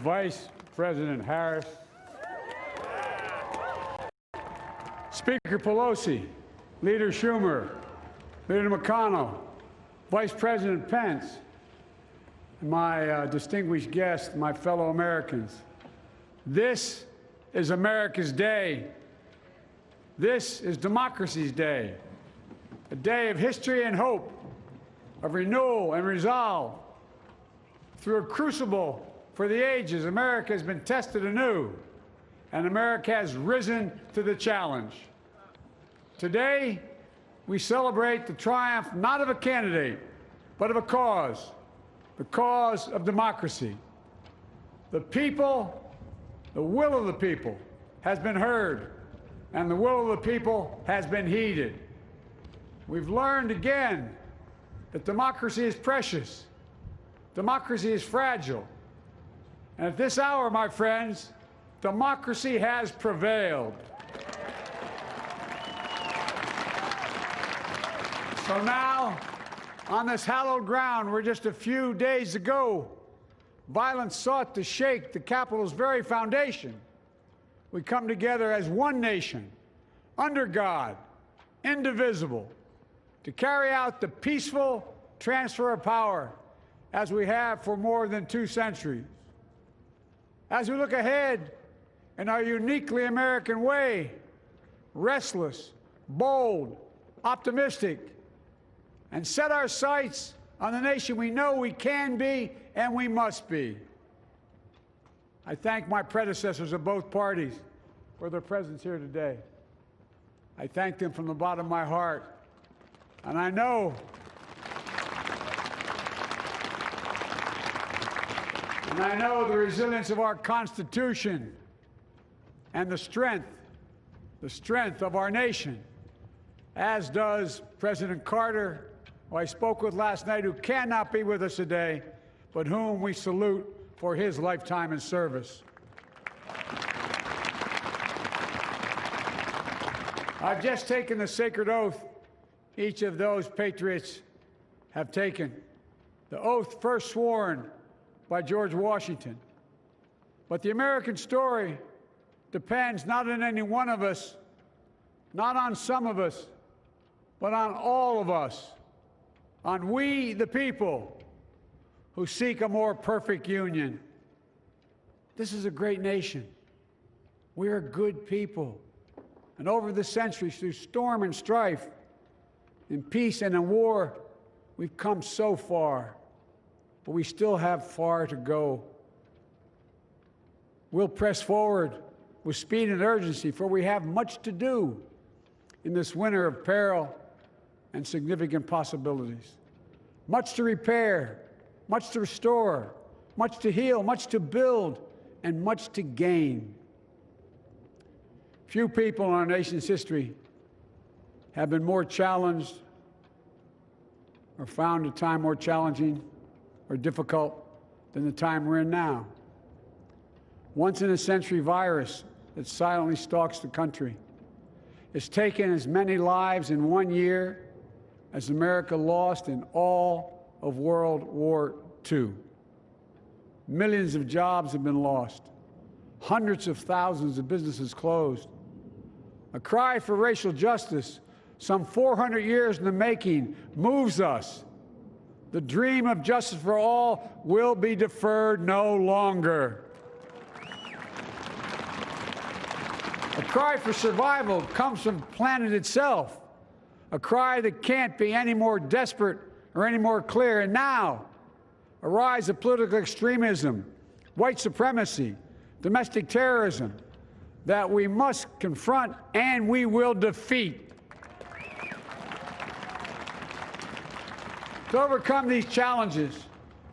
Vice President Harris, Speaker Pelosi, Leader Schumer, Leader McConnell, Vice President Pence, and my distinguished guests, my fellow Americans. This is America's day. This is democracy's day, a day of history and hope, of renewal and resolve. Through a crucible for the ages, America has been tested anew, and America has risen to the challenge. Today, we celebrate the triumph not of a candidate, but of a cause, the cause of democracy. The people, the will of the people has been heard, and the will of the people has been heeded. We've learned again that democracy is precious, democracy is fragile, and at this hour, my friends, democracy has prevailed. So now, on this hallowed ground where just a few days ago, violence sought to shake the Capitol's very foundation, we come together as one nation, under God, indivisible, to carry out the peaceful transfer of power as we have for more than 2 centuries. As we look ahead in our uniquely American way, restless, bold, optimistic, and set our sights on the nation we know we can be and we must be. I thank my predecessors of both parties for their presence here today. I thank them from the bottom of my heart. And I know the resilience of our Constitution and the strength of our nation, as does President Carter, who I spoke with last night, who cannot be with us today, but whom we salute for his lifetime in service. I've just taken the sacred oath each of those patriots have taken, the oath first sworn by George Washington. But the American story depends not on any one of us, not on some of us, but on all of us, on we, the people, who seek a more perfect union. This is a great nation. We are good people. And over the centuries, through storm and strife, in peace and in war, we've come so far, but we still have far to go. We'll press forward with speed and urgency, for we have much to do in this winter of peril and significant possibilities. Much to repair, much to restore, much to heal, much to build, and much to gain. Few people in our nation's history have been more challenged or found a time more challenging or difficult than the time we're in now. Once-in-a-century virus that silently stalks the country has taken as many lives in 1 year as America lost in all of World War II. Millions of jobs have been lost. Hundreds of thousands of businesses closed. A cry for racial justice, some 400 years in the making, moves us. The dream of justice for all will be deferred no longer. A cry for survival comes from the planet itself, a cry that can't be any more desperate or any more clear. And now, a rise of political extremism, white supremacy, domestic terrorism, that we must confront and we will defeat. To overcome these challenges,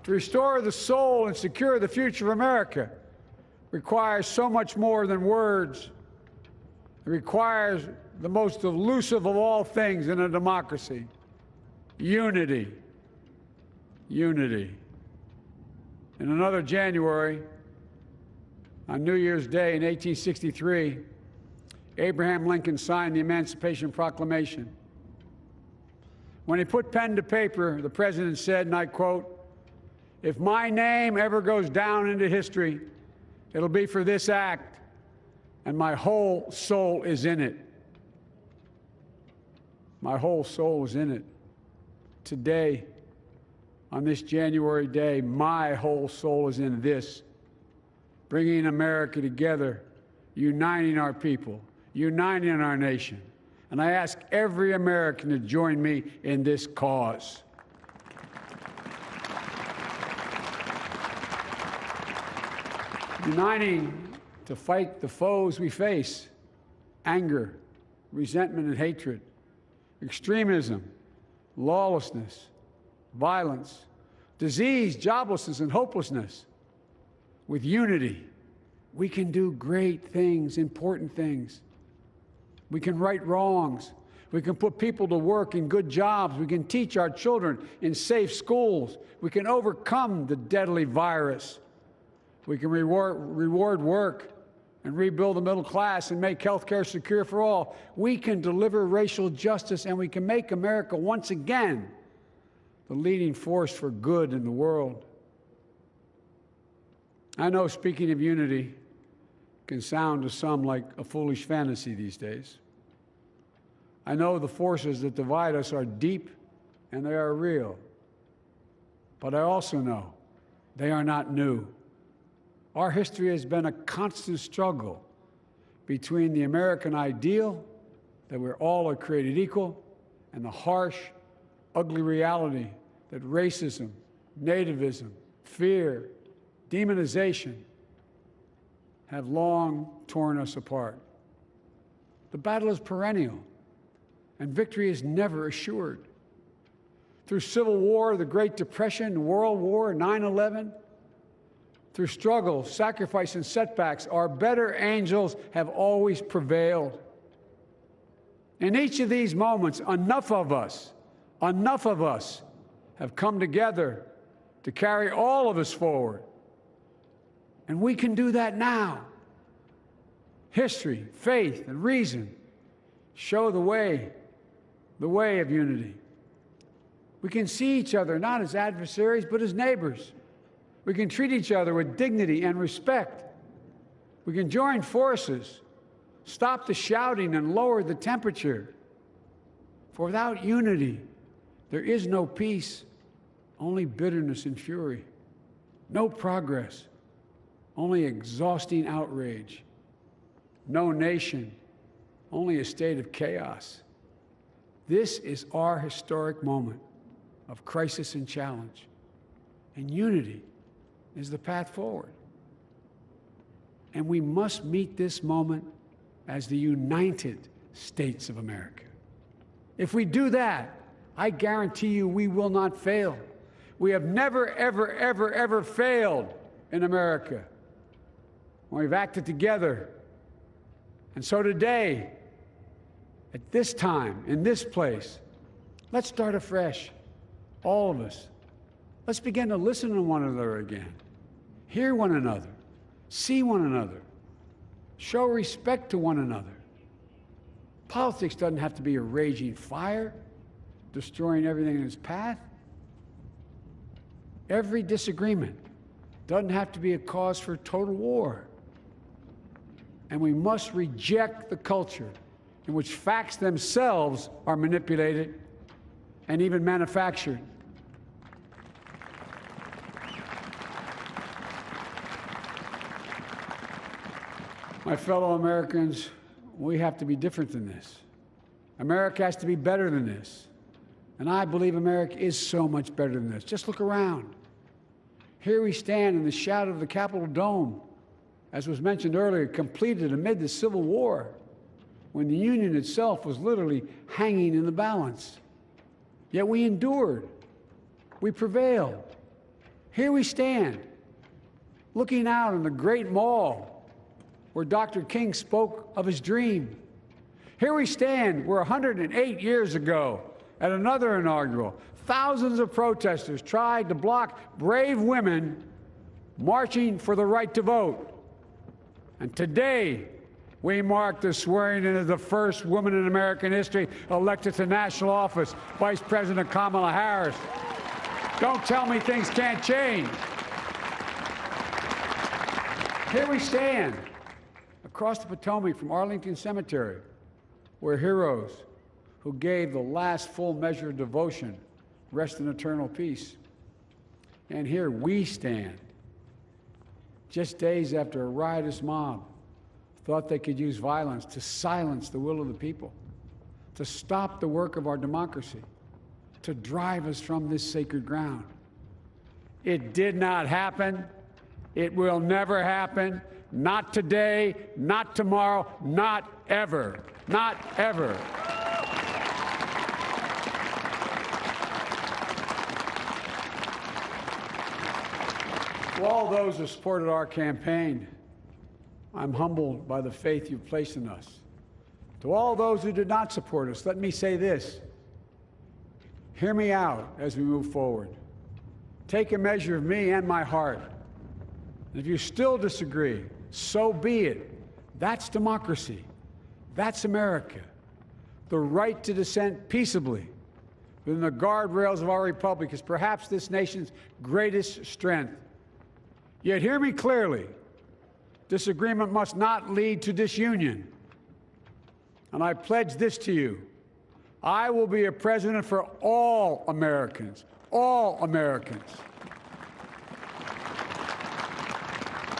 to restore the soul and secure the future of America, requires so much more than words. It requires the most elusive of all things in a democracy: unity. Unity. In another January, on New Year's Day in 1863, Abraham Lincoln signed the Emancipation Proclamation. When he put pen to paper, the president said, and I quote, "If my name ever goes down into history It'll be for this act, and my whole soul is in it. My whole soul is in it. Today, on this January day, my whole soul is in this, bringing America together, uniting our people, uniting our nation. And I ask every American to join me in this cause. Uniting to fight the foes we face: anger, resentment and hatred, extremism, lawlessness, violence, disease, joblessness, and hopelessness. With unity, we can do great things, important things. We can right wrongs. We can put people to work in good jobs. We can teach our children in safe schools. We can overcome the deadly virus. We can reward work and rebuild the middle class and make health care secure for all. We can deliver racial justice, and we can make America once again the leading force for good in the world. I know speaking of unity can sound to some like a foolish fantasy these days. I know the forces that divide us are deep and they are real. But I also know they are not new. Our history has been a constant struggle between the American ideal that we're all are created equal and the harsh, ugly reality that racism, nativism, fear, demonization have long torn us apart. The battle is perennial, and victory is never assured. Through Civil War, the Great Depression, World War, 9/11, through struggle, sacrifice, and setbacks, our better angels have always prevailed. In each of these moments, enough of us have come together to carry all of us forward. And we can do that now. History, faith, and reason show the way of unity. We can see each other not as adversaries, but as neighbors. We can treat each other with dignity and respect. We can join forces, stop the shouting, and lower the temperature. For without unity, there is no peace, only bitterness and fury. No progress, only exhausting outrage. No nation, only a state of chaos. This is our historic moment of crisis and challenge, and unity is the path forward. And we must meet this moment as the United States of America. If we do that, I guarantee you we will not fail. We have never, ever, ever, ever failed in America when we've acted together. And so today, at this time, in this place, let's start afresh, all of us. Let's begin to listen to one another again, hear one another, see one another, show respect to one another. Politics doesn't have to be a raging fire, destroying everything in its path. Every disagreement doesn't have to be a cause for total war. And we must reject the culture in which facts themselves are manipulated and even manufactured. My fellow Americans, we have to be different than this. America has to be better than this. And I believe America is so much better than this. Just look around. Here we stand in the shadow of the Capitol Dome, as was mentioned earlier, completed amid the Civil War, when the Union itself was literally hanging in the balance. Yet we endured. We prevailed. Here we stand, looking out on the great mall where Dr. King spoke of his dream. Here we stand where 108 years ago, at another inaugural, thousands of protesters tried to block brave women marching for the right to vote. And today, we mark the swearing in of the first woman in American history elected to national office, Vice President Kamala Harris. Don't tell me things can't change. Here we stand across the Potomac from Arlington Cemetery, where heroes who gave the last full measure of devotion rest in eternal peace. And here we stand, just days after a riotous mob thought they could use violence to silence the will of the people, to stop the work of our democracy, to drive us from this sacred ground. It did not happen. It will never happen. Not today, not tomorrow, not ever. Not ever. To all those who supported our campaign, I'm humbled by the faith you've placed in us. To all those who did not support us, let me say this. Hear me out as we move forward. Take a measure of me and my heart. And if you still disagree, so be it. That's democracy. That's America. The right to dissent peaceably within the guardrails of our republic is perhaps this nation's greatest strength. Yet hear me clearly. Disagreement must not lead to disunion. And I pledge this to you. I will be a president for all Americans. All Americans.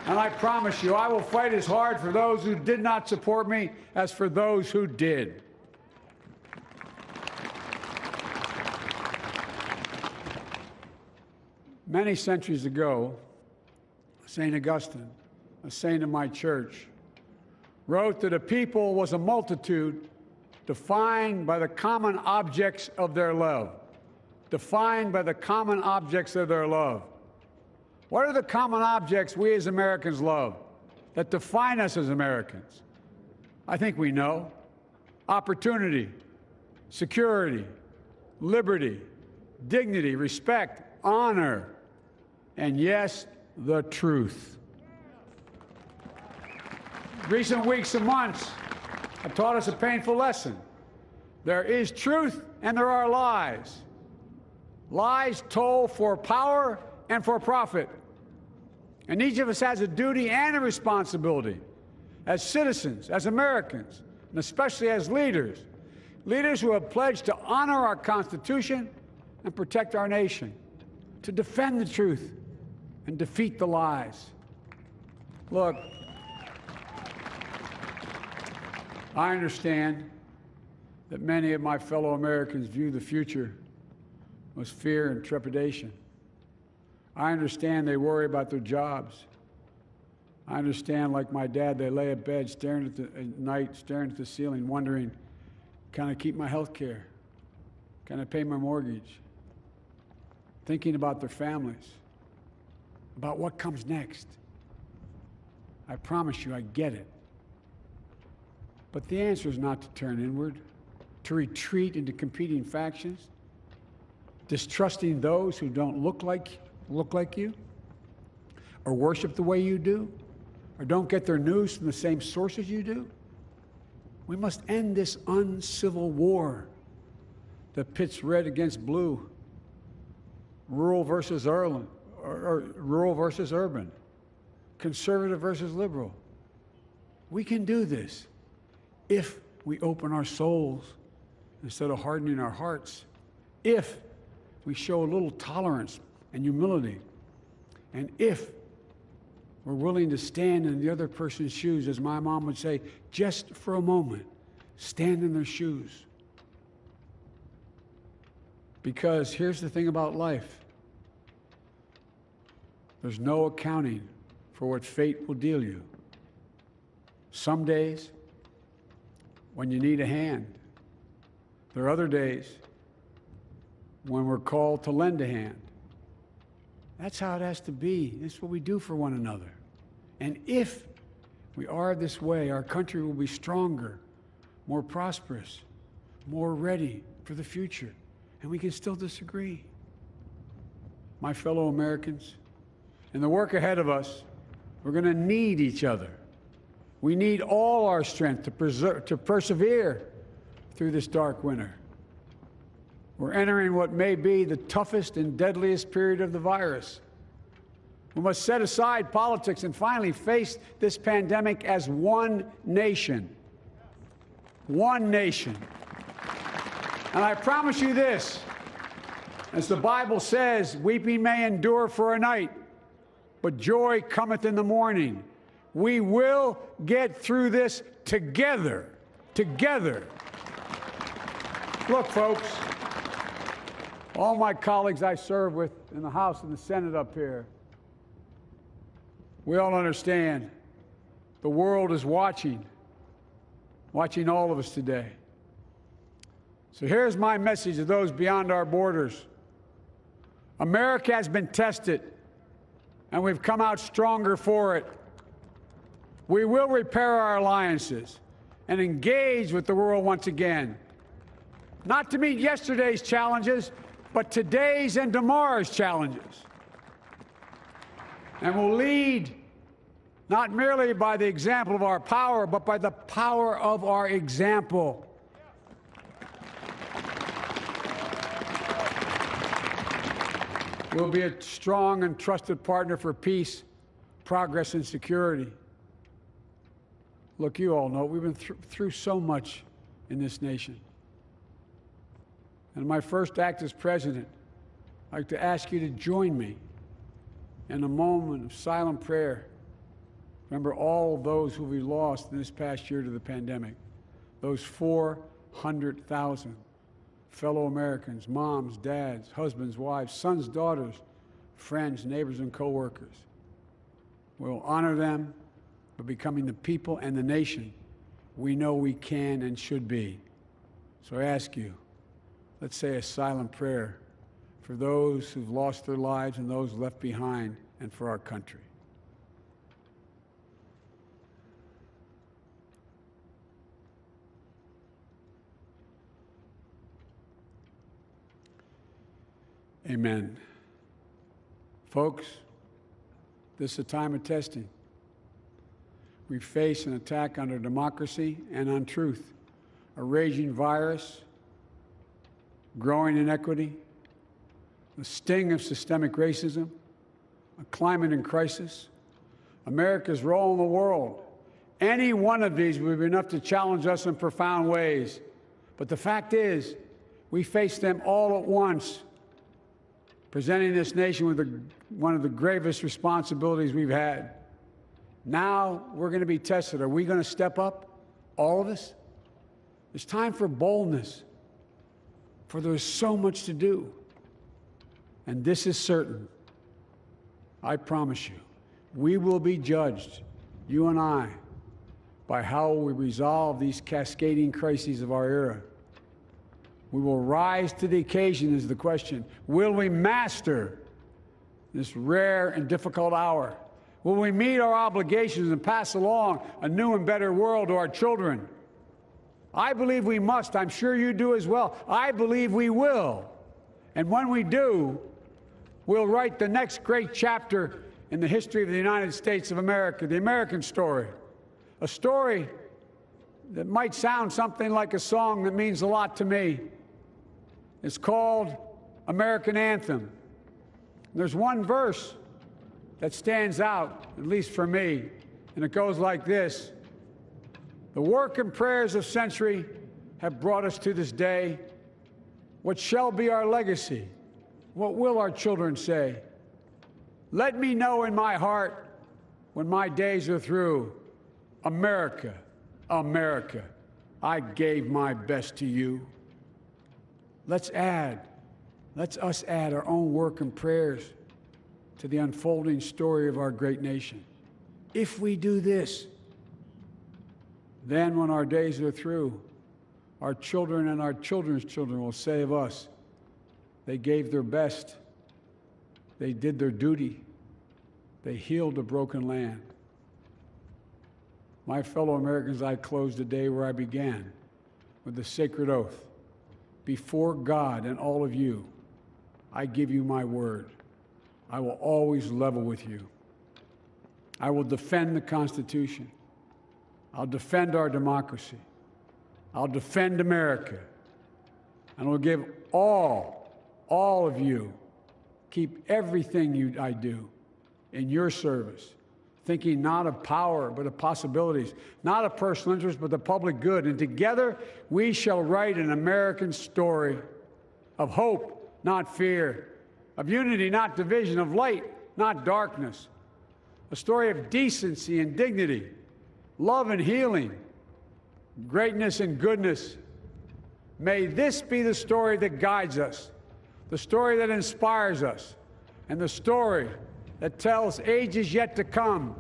And I promise you, I will fight as hard for those who did not support me as for those who did. Many centuries ago, St. Augustine, a saint of my church, wrote that a people was a multitude defined by the common objects of their love. Defined by the common objects of their love. What are the common objects we as Americans love that define us as Americans? I think we know. Opportunity, security, liberty, dignity, respect, honor, and yes, the truth. Recent weeks and months have taught us a painful lesson. There is truth and there are lies. Lies told for power and for profit. And each of us has a duty and a responsibility as citizens, as Americans, and especially as leaders. Leaders who have pledged to honor our Constitution and protect our nation, to defend the truth and defeat the lies. Look, I understand that many of my fellow Americans view the future with fear and trepidation. I understand they worry about their jobs. I understand, like my dad, they lay at bed at night, staring at the ceiling, wondering, can I keep my health care? Can I pay my mortgage? Thinking about their families, about what comes next. I promise you, I get it. But the answer is not to turn inward, to retreat into competing factions, distrusting those who don't look like you, or worship the way you do, or don't get their news from the same sources you do. We must end this uncivil war that pits red against blue, rural versus urban, conservative versus liberal. We can do this if we open our souls instead of hardening our hearts, if we show a little tolerance and humility, and if we're willing to stand in the other person's shoes, as my mom would say, just for a moment, stand in their shoes. Because here's the thing about life. There's no accounting for what fate will deal you. Some days, when you need a hand. There are other days when we're called to lend a hand. That's how it has to be. This is what we do for one another. And if we are this way, our country will be stronger, more prosperous, more ready for the future. And we can still disagree. My fellow Americans, in the work ahead of us, we're going to need each other. We need all our strength to persevere through this dark winter. We're entering what may be the toughest and deadliest period of the virus. We must set aside politics and finally face this pandemic as one nation. One nation. And I promise you this, as the Bible says, weeping may endure for a night, but joy cometh in the morning. We will get through this together. Together. Look, folks, all my colleagues I serve with in the House and the Senate up here, we all understand the world is watching all of us today. So here's my message to those beyond our borders. America has been tested, and we've come out stronger for it. We will repair our alliances and engage with the world once again, not to meet yesterday's challenges, but today's and tomorrow's challenges. And we'll lead not merely by the example of our power, but by the power of our example. We'll be a strong and trusted partner for peace, progress, and security. Look, you all know we've been through so much in this nation. And in my first act as president, I'd like to ask you to join me in a moment of silent prayer. Remember all those who we lost in this past year to the pandemic, those 400,000 fellow Americans, moms, dads, husbands, wives, sons, daughters, friends, neighbors, and coworkers. We'll honor them by becoming the people and the nation we know we can and should be. So I ask you, let's say a silent prayer for those who've lost their lives and those left behind, and for our country. Amen. Folks, this is a time of testing. We face an attack on our democracy and on truth, a raging virus, growing inequity, the sting of systemic racism, a climate in crisis, America's role in the world. Any one of these would be enough to challenge us in profound ways. But the fact is, we face them all at once, presenting this nation with one of the gravest responsibilities we've had. Now we're going to be tested. Are we going to step up, all of us? It's time for boldness, for there's so much to do. And this is certain. I promise you, we will be judged, you and I, by how we resolve these cascading crises of our era. We will rise to the occasion is the question. Will we master this rare and difficult hour? Will we meet our obligations and pass along a new and better world to our children? I believe we must. I'm sure you do as well. I believe we will. And when we do, we'll write the next great chapter in the history of the United States of America, the American story. A story that might sound something like a song that means a lot to me. It's called American Anthem. There's one verse that stands out, at least for me, and it goes like this. The work and prayers of century have brought us to this day. What shall be our legacy? What will our children say? Let me know in my heart when my days are through. America, America, I gave my best to you. Let's us add our own work and prayers to the unfolding story of our great nation. If we do this, then when our days are through, our children and our children's children will say of us, they gave their best, they did their duty, they healed a broken land. My fellow Americans, I close the day where I began, with the sacred oath. Before God and all of you, I give you my word. I will always level with you. I will defend the Constitution. I'll defend our democracy. I'll defend America. And I'll give all of you, keep everything I do in your service, thinking not of power, but of possibilities, not of personal interest, but the public good. And together, we shall write an American story of hope, not fear, of unity, not division, of light, not darkness, a story of decency and dignity, love and healing, greatness and goodness. May this be the story that guides us, the story that inspires us, and the story that tells ages yet to come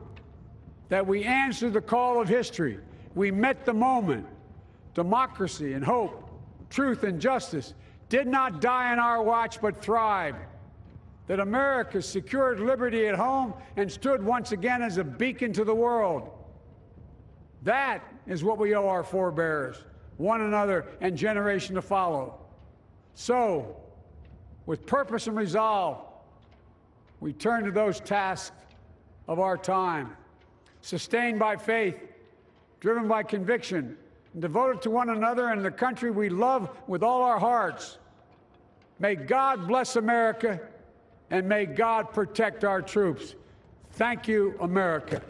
that we answered the call of history. We met the moment. Democracy and hope, truth and justice did not die on our watch, but thrived. That America secured liberty at home and stood once again as a beacon to the world. That is what we owe our forebears, one another, and generation to follow. So, with purpose and resolve, we turn to those tasks of our time, sustained by faith, driven by conviction, and devoted to one another and the country we love with all our hearts. May God bless America, and may God protect our troops. Thank you, America.